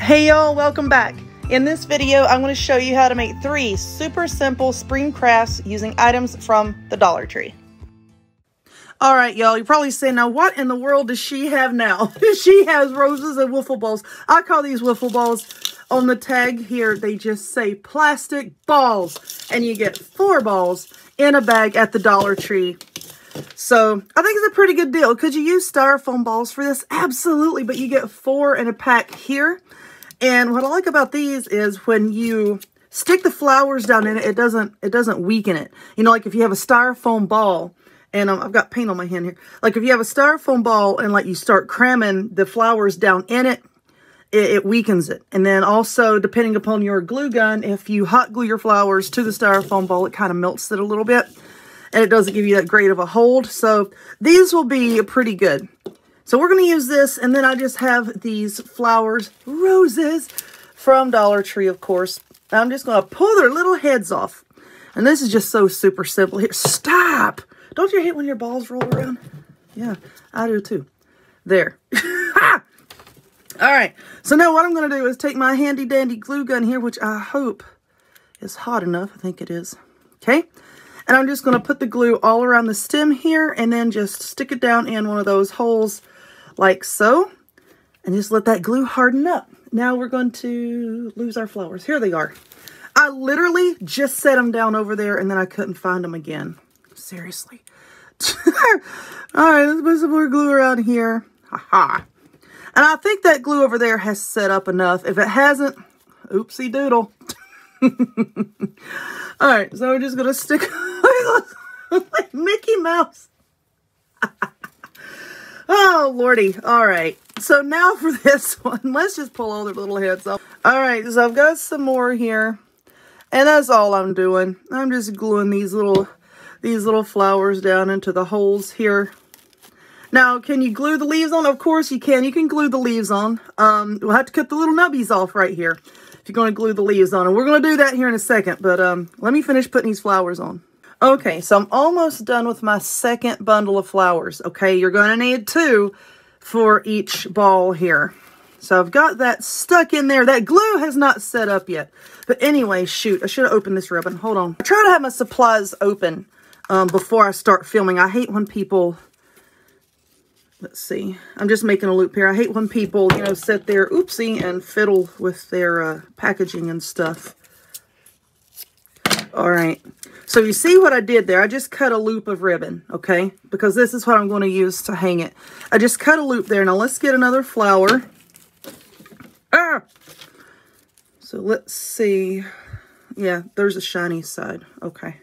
Hey y'all, welcome back. In this video, I'm going to show you how to make 3 super simple spring crafts using items from the Dollar Tree. Alright y'all, you're probably saying, now what in the world does she have now? She has roses and wiffle balls. I call these wiffle balls. On the tag here, they just say plastic balls. And you get 4 balls in a bag at the Dollar Tree. So, I think it's a pretty good deal. Could you use styrofoam balls for this? Absolutely, but you get 4 in a pack here. And what I like about these is when you stick the flowers down in it, it doesn't weaken it. You know, like if you have a styrofoam ball, and I've got paint on my hand here. Like if you have a styrofoam ball and like you start cramming the flowers down in it, it weakens it. And then also, depending upon your glue gun, if you hot glue your flowers to the styrofoam ball, it kind of melts it a little bit. And it doesn't give you that great of a hold. So these will be pretty good. So we're going to use this, and then I just have these flowers, roses, from Dollar Tree, of course. I'm just going to pull their little heads off. And this is just so super simple. Here, stop! Don't you hate when your balls roll around? Yeah, I do too. There. Alright, so now what I'm going to do is take my handy dandy glue gun here, which I hope is hot enough. I think it is. Okay? And I'm just going to put the glue all around the stem here, and then just stick it down in one of those holes like so, and just let that glue harden up. Now we're going to lose our flowers. Here they are. I literally just set them down over there, and then I couldn't find them again. Seriously. All right, let's put some more glue around here. Ha-ha. And I think that glue over there has set up enough. If it hasn't, oopsie doodle. All right, so we're just going to stick like Mickey Mouse. Oh, Lordy. All right. So now for this one, let's just pull all their little heads off. All right, so I've got some more here. And that's all I'm doing. I'm just gluing these little flowers down into the holes here. Now, can you glue the leaves on? Of course you can. You can glue the leaves on. We'll have to cut the little nubbies off right here if you're going to glue the leaves on. And we're going to do that here in a second. But let me finish putting these flowers on. Okay, so I'm almost done with my second bundle of flowers. Okay, you're going to need 2 for each ball here. So I've got that stuck in there. That glue has not set up yet. But anyway, shoot, I should have opened this ribbon. Hold on. I try to have my supplies open before I start filming. I hate when people... Let's see. I'm just making a loop here. I hate when people, you know, sit there, oopsie, and fiddle with their packaging and stuff. All right. So you see what I did there? I just cut a loop of ribbon, okay? Because this is what I'm going to use to hang it. I just cut a loop there. Now let's get another flower. Ah! So let's see. Yeah, there's a shiny side. Okay.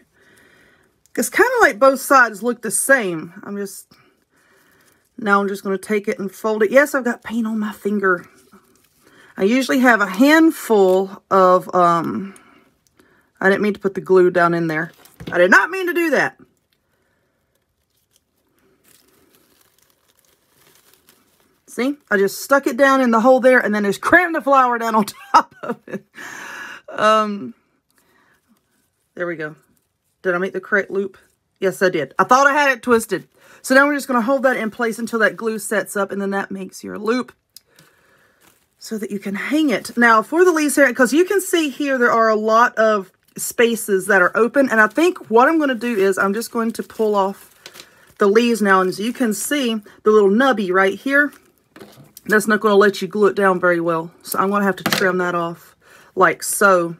It's kind of like both sides look the same. Now I'm just going to take it and fold it. Yes, I've got paint on my finger. I usually have a handful of, I didn't mean to put the glue down in there. I did not mean to do that. See? I just stuck it down in the hole there and then just crammed the flower down on top of it. There we go. Did I make the correct loop? Yes, I did. I thought I had it twisted. So now we're just going to hold that in place until that glue sets up, and then that makes your loop so that you can hang it. Now, for the leaves here, because you can see here there are a lot of spaces that are open, and I think what I'm going to do is I'm just going to pull off the leaves now, and as you can see, the little nubby right here, that's not going to let you glue it down very well. So I'm going to have to trim that off like so.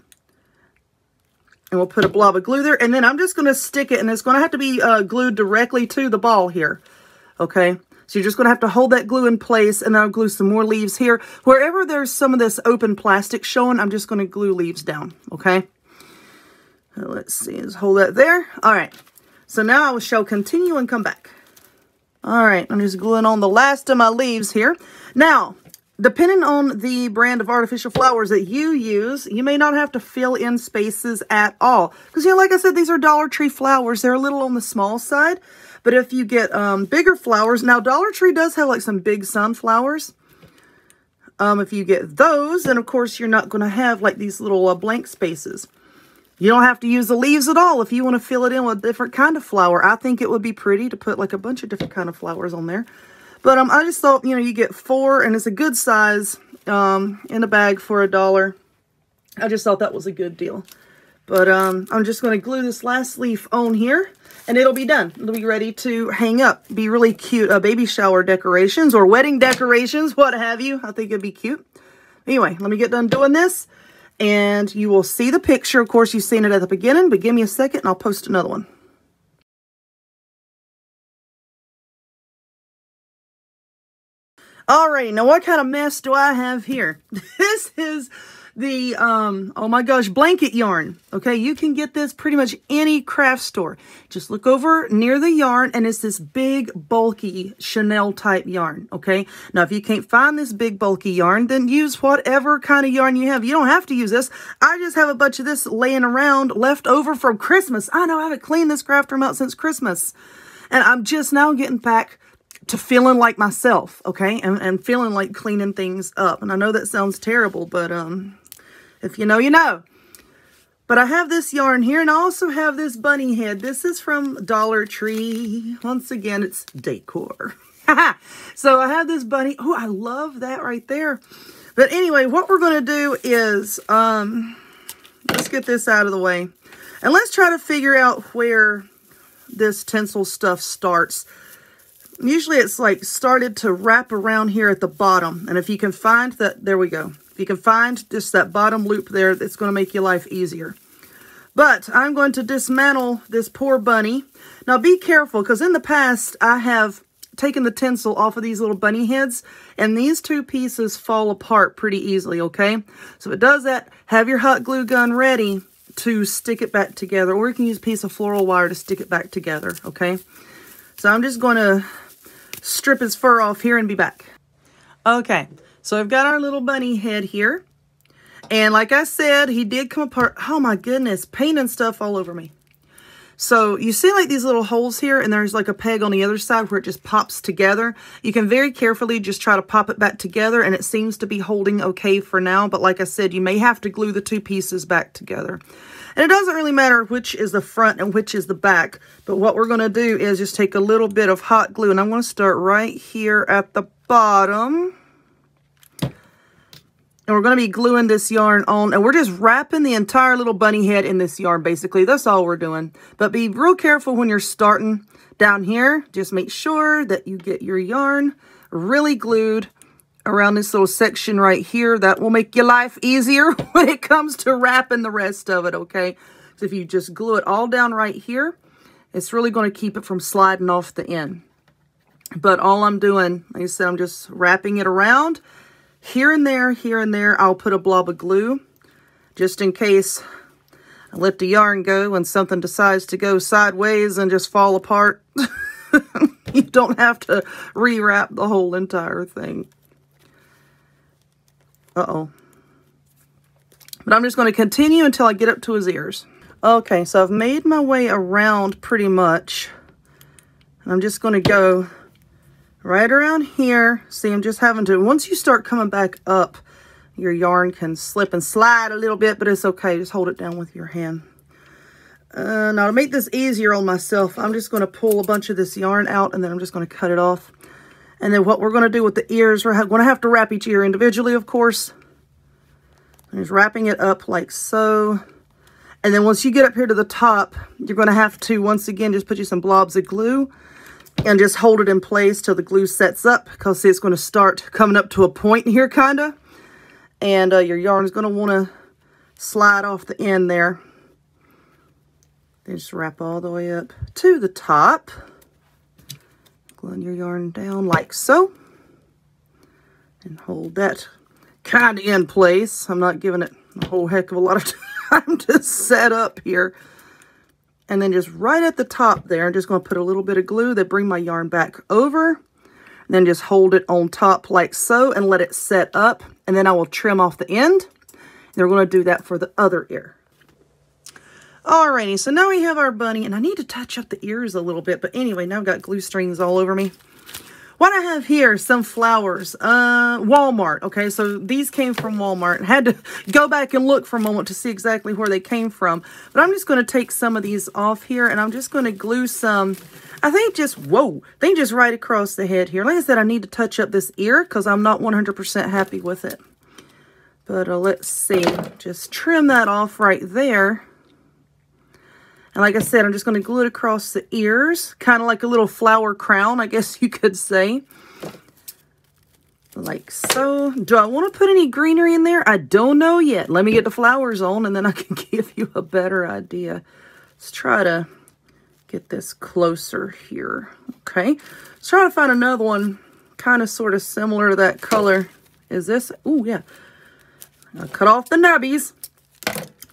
And we'll put a blob of glue there. And then I'm just going to stick it. And it's going to have to be glued directly to the ball here. Okay. So you're just going to have to hold that glue in place. And then I'll glue some more leaves here. Wherever there's some of this open plastic showing, I'm just going to glue leaves down. Okay. Let's see. Just hold that there. All right. So now I shall continue and come back. All right. I'm just gluing on the last of my leaves here. Now, depending on the brand of artificial flowers that you use, you may not have to fill in spaces at all. Because, you know, like I said, these are Dollar Tree flowers. They're a little on the small side. But if you get bigger flowers, now Dollar Tree does have like some big sunflowers. If you get those, then of course you're not going to have like these little blank spaces. You don't have to use the leaves at all if you want to fill it in with a different kind of flower. I think it would be pretty to put like a bunch of different kind of flowers on there. But I just thought, you know, you get 4 and it's a good size in a bag for $1. I just thought that was a good deal. But I'm just going to glue this last leaf on here, and it'll be done. It'll be ready to hang up. Be really cute baby shower decorations or wedding decorations, what have you. I think it'd be cute. Anyway, let me get done doing this, and you will see the picture. Of course, you've seen it at the beginning, but give me a second, and I'll post another one. Alrighty, now what kind of mess do I have here? This is the, oh my gosh, blanket yarn. Okay, you can get this pretty much any craft store. Just look over near the yarn, and it's this big, bulky Chanel type yarn. Okay, now if you can't find this big, bulky yarn, then use whatever kind of yarn you have. You don't have to use this. I just have a bunch of this laying around left over from Christmas. I know I haven't cleaned this craft room out since Christmas, and I'm just now getting back to feeling like myself, okay, and feeling like cleaning things up. And I know that sounds terrible, but if you know, you know. But I have this yarn here, and I also have this bunny head. This is from Dollar Tree. Once again, it's Decor. So I have this bunny. Oh, I love that right there. But anyway, what we're going to do is, let's get this out of the way. And let's try to figure out where this tinsel stuff starts. Usually it's like started to wrap around here at the bottom. And if you can find that, there we go. If you can find just that bottom loop there, it's going to make your life easier. But I'm going to dismantle this poor bunny. Now be careful, because in the past I have taken the tinsel off of these little bunny heads, and these two pieces fall apart pretty easily, okay? So if it does that, have your hot glue gun ready to stick it back together, or you can use a piece of floral wire to stick it back together, okay? So I'm just going to strip his fur off here and be back. Okay, so I've got our little bunny head here. And like I said, he did come apart. Oh my goodness, paint and stuff all over me. So you see like these little holes here, and there's like a peg on the other side where it just pops together. You can very carefully just try to pop it back together, and it seems to be holding okay for now. But like I said, you may have to glue the two pieces back together. And it doesn't really matter which is the front and which is the back. But what we're going to do is just take a little bit of hot glue. And I'm going to start right here at the bottom. And we're going to be gluing this yarn on. And we're just wrapping the entire little bunny head in this yarn, basically. That's all we're doing. But be real careful when you're starting down here. Just make sure that you get your yarn really glued around this little section right here. That will make your life easier when it comes to wrapping the rest of it, okay? So if you just glue it all down right here, it's really going to keep it from sliding off the end. But all I'm doing, like I said, I'm just wrapping it around. Here and there, I'll put a blob of glue just in case I let the yarn go and something decides to go sideways and just fall apart. You don't have to rewrap the whole entire thing. Uh-oh. But I'm just going to continue until I get up to his ears. Okay, so I've made my way around pretty much. And I'm just going to go right around here. See, I'm just having to, once you start coming back up, your yarn can slip and slide a little bit, but it's okay. Just hold it down with your hand. Now to make this easier on myself, I'm just going to pull a bunch of this yarn out, and then I'm just going to cut it off. And then what we're going to do with the ears, we're going to have to wrap each ear individually, of course. I'm just wrapping it up like so. And then once you get up here to the top, you're going to have to, once again, just put you some blobs of glue and just hold it in place till the glue sets up, because see, it's going to start coming up to a point here, kind of. And your yarn is going to want to slide off the end there. Then just wrap all the way up to the top. Glue your yarn down like so. And hold that kind of in place. I'm not giving it a whole heck of a lot of time to set up here. And then just right at the top there, I'm just going to put a little bit of glue that bring my yarn back over. And then just hold it on top like so and let it set up. And then I will trim off the end. And we're going to do that for the other ear. Alrighty, so now we have our bunny, and I need to touch up the ears a little bit, but anyway, now I've got glue strings all over me. What I have here is some flowers, Walmart, okay, so these came from Walmart. I had to go back and look for a moment to see exactly where they came from, but I'm just going to take some of these off here, and I'm just going to glue some, I think just right across the head here. Like I said, I need to touch up this ear because I'm not 100% happy with it. But let's see, just trim that off right there. And like I said, I'm just going to glue it across the ears, kind of like a little flower crown, I guess you could say. Like so. Do I want to put any greenery in there? I don't know yet. Let me get the flowers on and then I can give you a better idea. Let's try to get this closer here. Okay. Let's try to find another one kind of sort of similar to that color. Is this? Oh, yeah. I'll cut off the nubbies.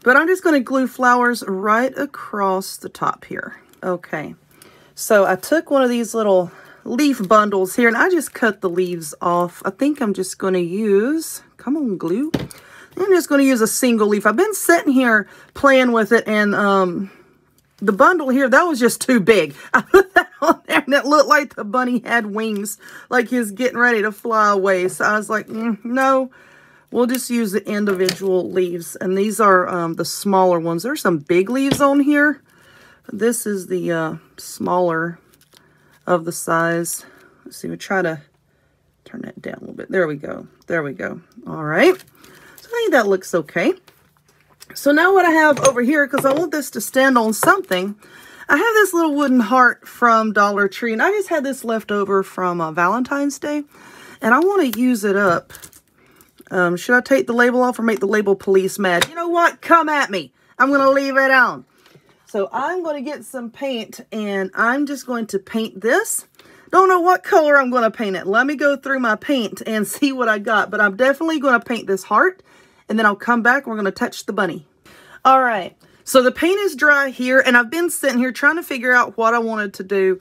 But I'm just going to glue flowers right across the top here. Okay. So I took one of these little leaf bundles here and I just cut the leaves off. I think I'm just going to use, come on glue. I'm just going to use a single leaf. I've been sitting here playing with it and the bundle here, that was just too big. I put that on there and it looked like the bunny had wings, like he was getting ready to fly away. So I was like, no. We'll just use the individual leaves. And these are the smaller ones. There's some big leaves on here. This is the smaller of the size. Let's see, we'll try to turn that down a little bit. There we go. There we go. All right. So I think that looks okay. So now what I have over here, because I want this to stand on something, I have this little wooden heart from Dollar Tree. And I just had this left over from Valentine's Day. And I want to use it up. Should I take the label off or make the label police mad? You know what? Come at me. I'm going to leave it on. So I'm going to get some paint and I'm just going to paint this. Don't know what color I'm going to paint it. Let me go through my paint and see what I got. But I'm definitely going to paint this heart and then I'll come back and we're going to touch the bunny. All right. So the paint is dry here and I've been sitting here trying to figure out what I wanted to do.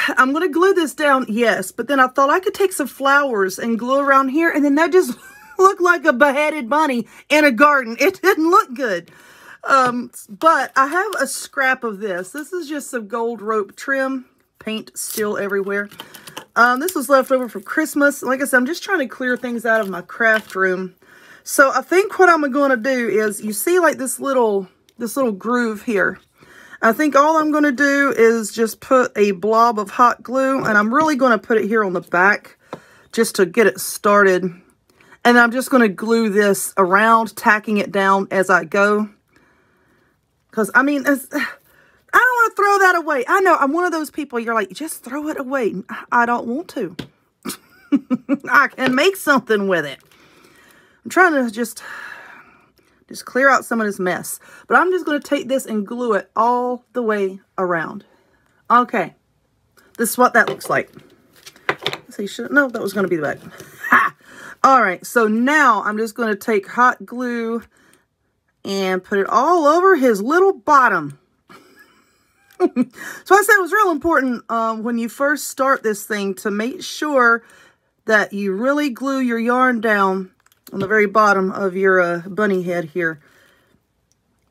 I'm going to glue this down, yes. But then I thought I could take some flowers and glue around here and then that just looked like a beheaded bunny in a garden. It didn't look good. But I have a scrap of this. This is just some gold rope trim. Paint still everywhere. This was left over from Christmas. Like I said, I'm just trying to clear things out of my craft room. So I think what I'm going to do is, you see like this little groove here. I think all I'm going to do is just put a blob of hot glue, and I'm really going to put it here on the back just to get it started. And I'm just going to glue this around, tacking it down as I go. Because, I mean, I don't want to throw that away. I know, I'm one of those people, you're like, just throw it away. I don't want to. I can make something with it. I'm trying to just clear out some of this mess. But I'm just going to take this and glue it all the way around. Okay. This is what that looks like. Let's see, no, that was going to be the back. Ha! All right, so now I'm just going to take hot glue and put it all over his little bottom. So I said it was real important when you first start this thing to make sure that you really glue your yarn down on the very bottom of your bunny head here.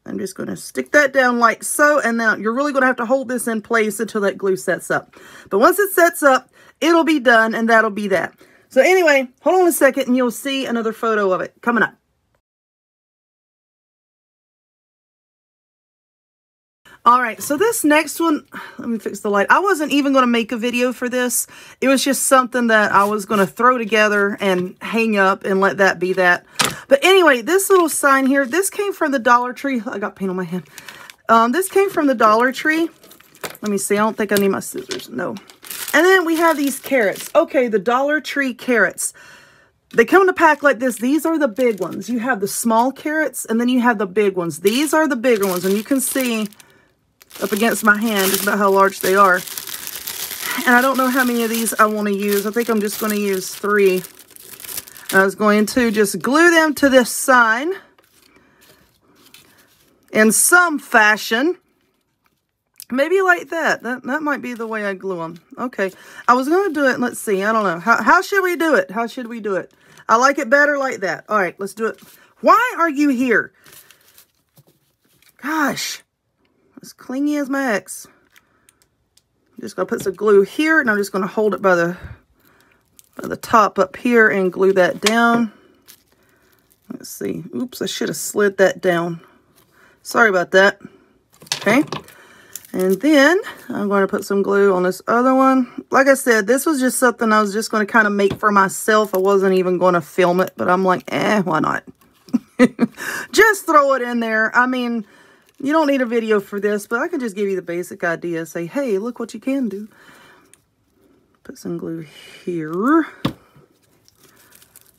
I'm just going to stick that down like so, and now you're really going to have to hold this in place until that glue sets up. But once it sets up, it'll be done, and that'll be that. So anyway, hold on a second, and you'll see another photo of it coming up. All right, so this next one, let me fix the light. I wasn't even going to make a video for this. It was just something that I was going to throw together and hang up and let that be that. But anyway, this little sign here, this came from the Dollar Tree. I got paint on my hand. This came from the Dollar Tree. Let me see. I don't think I need my scissors. No. And then we have these carrots. Okay, the Dollar Tree carrots. They come in a pack like this. These are the big ones. You have the small carrots, and then you have the big ones. These are the bigger ones, and you can see up against my hand just about how large they are. And I don't know how many of these I want to use. I think I'm just going to use 3. I was going to just glue them to this sign in some fashion. Maybe like that. That might be the way I glue them. Okay. I was going to do it. Let's see. I don't know. How should we do it? How should we do it? I like it better like that. All right. Let's do it. Why are you here? Gosh. As clingy as my ex. I'm just going to put some glue here, and I'm just going to hold it by the top up here and glue that down. Let's see. Oops, I should have slid that down. Sorry about that. Okay. And then I'm going to put some glue on this other one. Like I said, this was just something I was just going to kind of make for myself. I wasn't even going to film it, but I'm like, why not? Just throw it in there. I mean, you don't need a video for this, but I can just give you the basic idea. Say, hey, look what you can do. Put some glue here.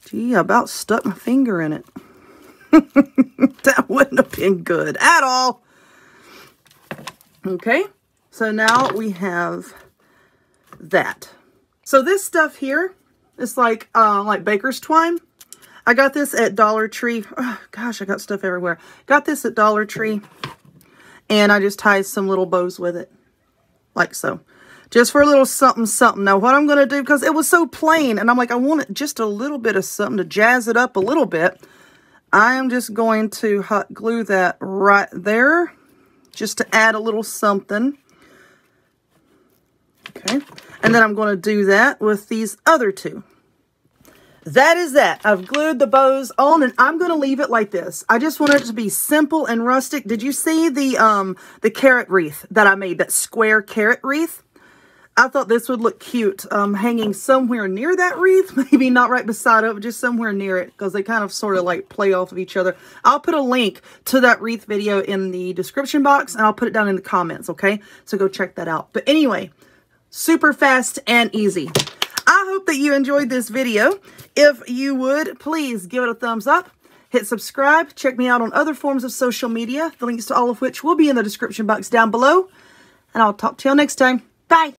Gee, I about stuck my finger in it. That wouldn't have been good at all. Okay, so now we have that. So this stuff here is like baker's twine. I got this at Dollar Tree. Oh, gosh, I got stuff everywhere. Got this at Dollar Tree. And I just tied some little bows with it. Like so. Just for a little something, something. Now, what I'm going to do, because it was so plain, and I'm like, I want it just a little bit of something to jazz it up a little bit. I am just going to hot glue that right there. Just to add a little something. Okay. And then I'm going to do that with these other two. That is that. I've glued the bows on, and I'm going to leave it like this. I just want it to be simple and rustic. Did you see the carrot wreath that I made? That square carrot wreath? I thought this would look cute hanging somewhere near that wreath. Maybe not right beside it, but just somewhere near it, because they kind of sort of like play off of each other. I'll put a link to that wreath video in the description box, and I'll put it down in the comments, okay? So go check that out. But anyway, super fast and easy. I hope that you enjoyed this video. If you would, please give it a thumbs up. Hit subscribe. Check me out on other forms of social media, the links to all of which will be in the description box down below. And I'll talk to y'all next time. Bye.